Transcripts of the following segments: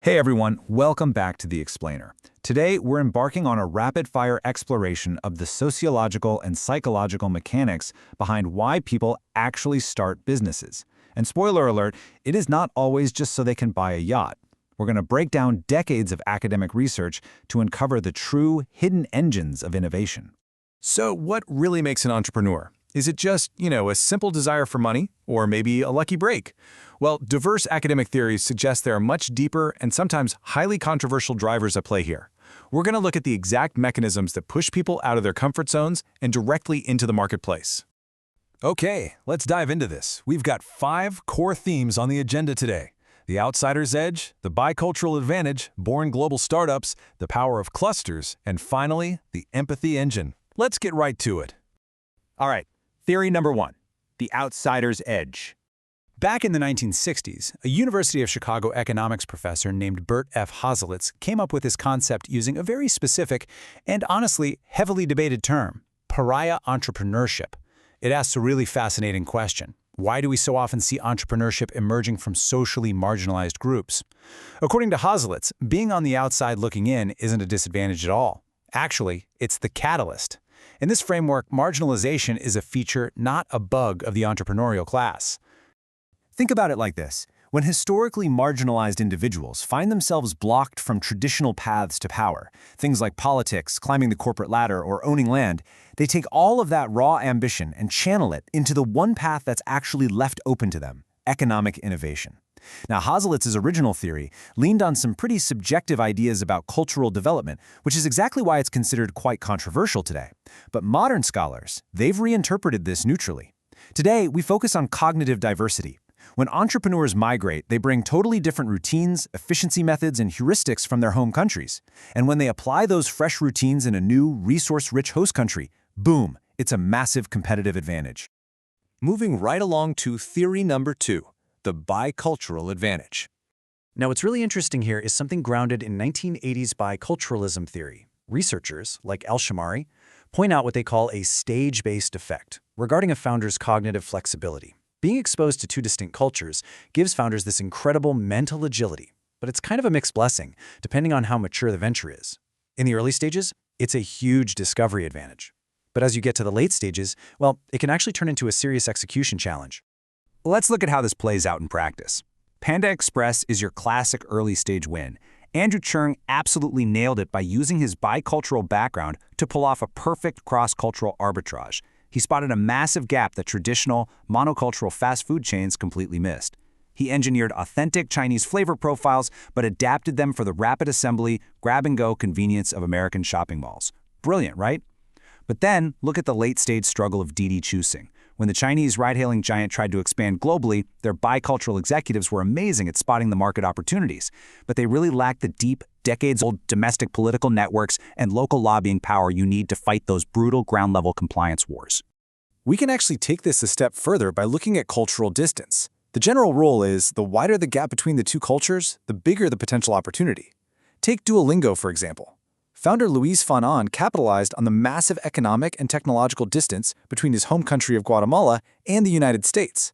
Hey everyone, welcome back to The Explainer. Today, we're embarking on a rapid-fire exploration of the sociological and psychological mechanics behind why people actually start businesses. And spoiler alert, it is not always just so they can buy a yacht. We're going to break down decades of academic research to uncover the true hidden engines of innovation. So what really makes an entrepreneur? Is it just, a simple desire for money, or maybe a lucky break? Well, diverse academic theories suggest there are much deeper and sometimes highly controversial drivers at play here. We're going to look at the exact mechanisms that push people out of their comfort zones and directly into the marketplace. Okay, let's dive into this. We've got 5 core themes on the agenda today: the outsider's edge, the bicultural advantage, born global startups, the power of clusters, and finally, the empathy engine. Let's get right to it. All right, theory number 1, the outsider's edge. Back in the 1960s, a University of Chicago economics professor named Bert F. Hoselitz came up with this concept using a very specific and honestly heavily debated term: pariah entrepreneurship. It asks a really fascinating question. Why do we so often see entrepreneurship emerging from socially marginalized groups? According to Hoselitz, being on the outside looking in isn't a disadvantage at all. Actually, it's the catalyst. In this framework, marginalization is a feature, not a bug, of the entrepreneurial class. Think about it like this. When historically marginalized individuals find themselves blocked from traditional paths to power, things like politics, climbing the corporate ladder, or owning land, they take all of that raw ambition and channel it into the one path that's actually left open to them: economic innovation. Now, Hoselitz's original theory leaned on some pretty subjective ideas about cultural development, which is exactly why it's considered quite controversial today. But modern scholars, they've reinterpreted this neutrally. Today, we focus on cognitive diversity. When entrepreneurs migrate, they bring totally different routines, efficiency methods, and heuristics from their home countries. And when they apply those fresh routines in a new, resource-rich host country, boom, it's a massive competitive advantage. Moving right along to theory number 2, the bicultural advantage. Now, what's really interesting here is something grounded in 1980s biculturalism theory. Researchers, like El-Shamari, point out what they call a stage-based effect regarding a founder's cognitive flexibility. Being exposed to 2 distinct cultures gives founders this incredible mental agility, but it's kind of a mixed blessing, depending on how mature the venture is. In the early stages, it's a huge discovery advantage. But as you get to the late stages, well, it can actually turn into a serious execution challenge. Let's look at how this plays out in practice. Panda Express is your classic early-stage win. Andrew Cheung absolutely nailed it by using his bicultural background to pull off a perfect cross-cultural arbitrage. He spotted a massive gap that traditional, monocultural fast food chains completely missed. He engineered authentic Chinese flavor profiles, but adapted them for the rapid assembly, grab-and-go convenience of American shopping malls. Brilliant, right? But then, look at the late-stage struggle of Didi Chuxing. When the Chinese ride-hailing giant tried to expand globally, their bicultural executives were amazing at spotting the market opportunities, but they really lacked the deep, decades-old domestic political networks and local lobbying power you need to fight those brutal ground-level compliance wars. We can actually take this a step further by looking at cultural distance. The general rule is, the wider the gap between the 2 cultures, the bigger the potential opportunity. Take Duolingo, for example. Founder Luis Fanon capitalized on the massive economic and technological distance between his home country of Guatemala and the United States.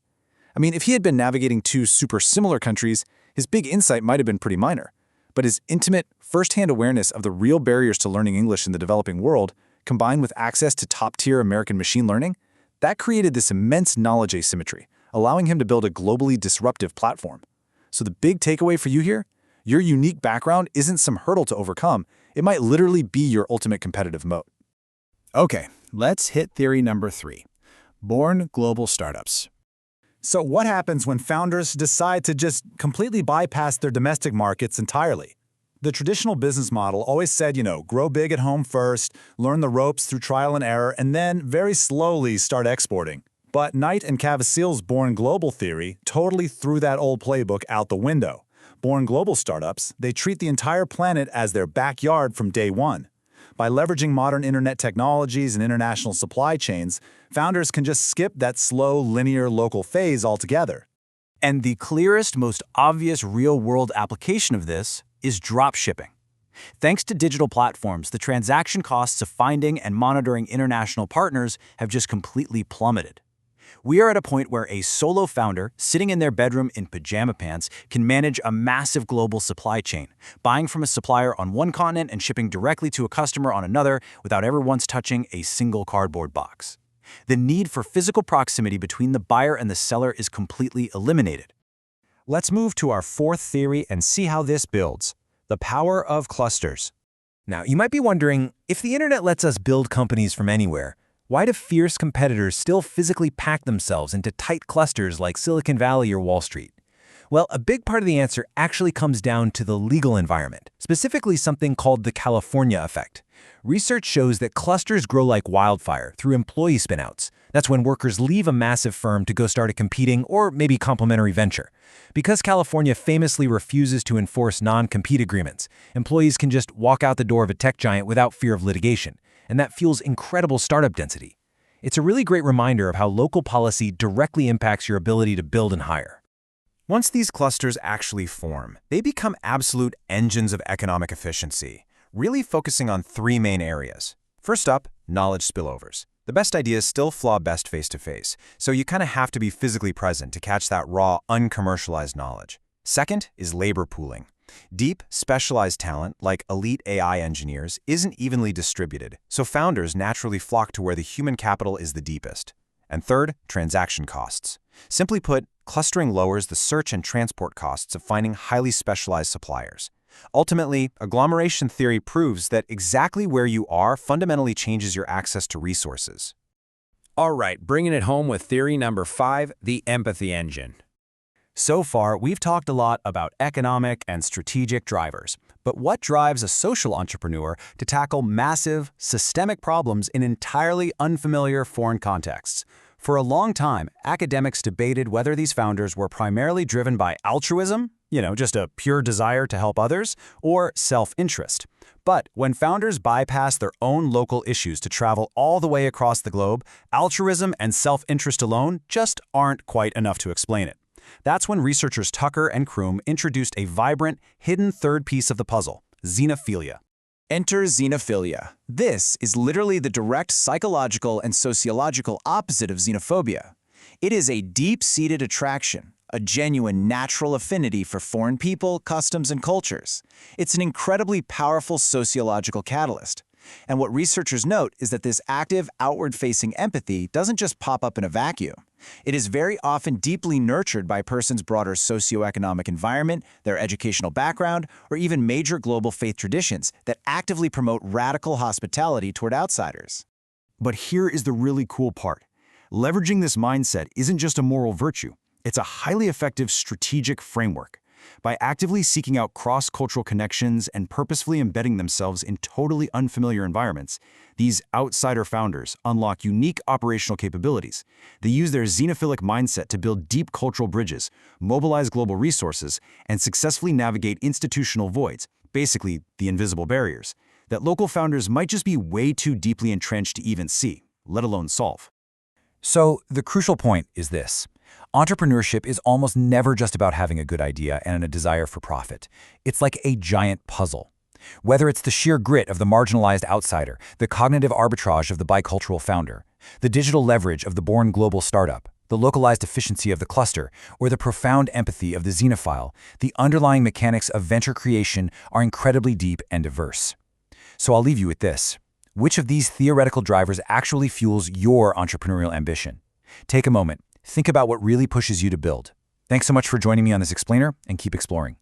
If he had been navigating 2 super similar countries, his big insight might have been pretty minor. But his intimate, first-hand awareness of the real barriers to learning English in the developing world, combined with access to top-tier American machine learning, that created this immense knowledge asymmetry, allowing him to build a globally disruptive platform. So the big takeaway for you here? Your unique background isn't some hurdle to overcome. It might literally be your ultimate competitive moat. Okay, let's hit theory number 3, born global startups. So what happens when founders decide to just completely bypass their domestic markets entirely? The traditional business model always said, grow big at home first, learn the ropes through trial and error, and then very slowly start exporting. But Knight and Cavassil's born global theory totally threw that old playbook out the window. Born global startups, they treat the entire planet as their backyard from day one. By leveraging modern internet technologies and international supply chains, founders can just skip that slow, linear local phase altogether. And the clearest, most obvious real-world application of this is dropshipping. Thanks to digital platforms, the transaction costs of finding and monitoring international partners have just completely plummeted. We are at a point where a solo founder, sitting in their bedroom in pajama pants, can manage a massive global supply chain, buying from a supplier on one continent and shipping directly to a customer on another without ever once touching a single cardboard box. The need for physical proximity between the buyer and the seller is completely eliminated. Let's move to our fourth theory and see how this builds: the power of clusters. Now, you might be wondering, if the internet lets us build companies from anywhere, why do fierce competitors still physically pack themselves into tight clusters like Silicon Valley or Wall Street? Well, a big part of the answer actually comes down to the legal environment, specifically something called the California effect. Research shows that clusters grow like wildfire through employee spinouts. That's when workers leave a massive firm to go start a competing or maybe complementary venture. Because California famously refuses to enforce non-compete agreements, employees can just walk out the door of a tech giant without fear of litigation, and that fuels incredible startup density. It's a really great reminder of how local policy directly impacts your ability to build and hire. Once these clusters actually form, they become absolute engines of economic efficiency, really focusing on three main areas. First up, knowledge spillovers. The best ideas still flaw best face-to-face, so you kind of have to be physically present to catch that raw, uncommercialized knowledge. Second is labor pooling. Deep, specialized talent, like elite AI engineers, isn't evenly distributed, so founders naturally flock to where the human capital is the deepest. And third, transaction costs. Simply put, clustering lowers the search and transport costs of finding highly specialized suppliers. Ultimately, agglomeration theory proves that exactly where you are fundamentally changes your access to resources. All right, bringing it home with theory number 5, the empathy engine. So far, we've talked a lot about economic and strategic drivers. But what drives a social entrepreneur to tackle massive, systemic problems in entirely unfamiliar foreign contexts? For a long time, academics debated whether these founders were primarily driven by altruism, just a pure desire to help others, or self-interest. But when founders bypass their own local issues to travel all the way across the globe, altruism and self-interest alone just aren't quite enough to explain it. That's when researchers Tucker and Kroom introduced a vibrant, hidden third piece of the puzzle: xenophilia. Enter xenophilia. This is literally the direct psychological and sociological opposite of xenophobia. It is a deep-seated attraction, a genuine natural affinity for foreign people, customs, and cultures. It's an incredibly powerful sociological catalyst. And what researchers note is that this active, outward-facing empathy doesn't just pop up in a vacuum. It is very often deeply nurtured by a person's broader socioeconomic environment, their educational background, or even major global faith traditions that actively promote radical hospitality toward outsiders. But here is the really cool part. Leveraging this mindset isn't just a moral virtue. It's a highly effective strategic framework. By actively seeking out cross-cultural connections and purposefully embedding themselves in totally unfamiliar environments, these outsider founders unlock unique operational capabilities. They use their xenophilic mindset to build deep cultural bridges, mobilize global resources, and successfully navigate institutional voids, basically the invisible barriers, that local founders might just be way too deeply entrenched to even see, let alone solve. So the crucial point is this. Entrepreneurship is almost never just about having a good idea and a desire for profit. It's like a giant puzzle. Whether it's the sheer grit of the marginalized outsider, the cognitive arbitrage of the bicultural founder, the digital leverage of the born global startup, the localized efficiency of the cluster, or the profound empathy of the xenophile, the underlying mechanics of venture creation are incredibly deep and diverse. So I'll leave you with this. Which of these theoretical drivers actually fuels your entrepreneurial ambition? Take a moment. Think about what really pushes you to build. Thanks so much for joining me on this explainer, and keep exploring.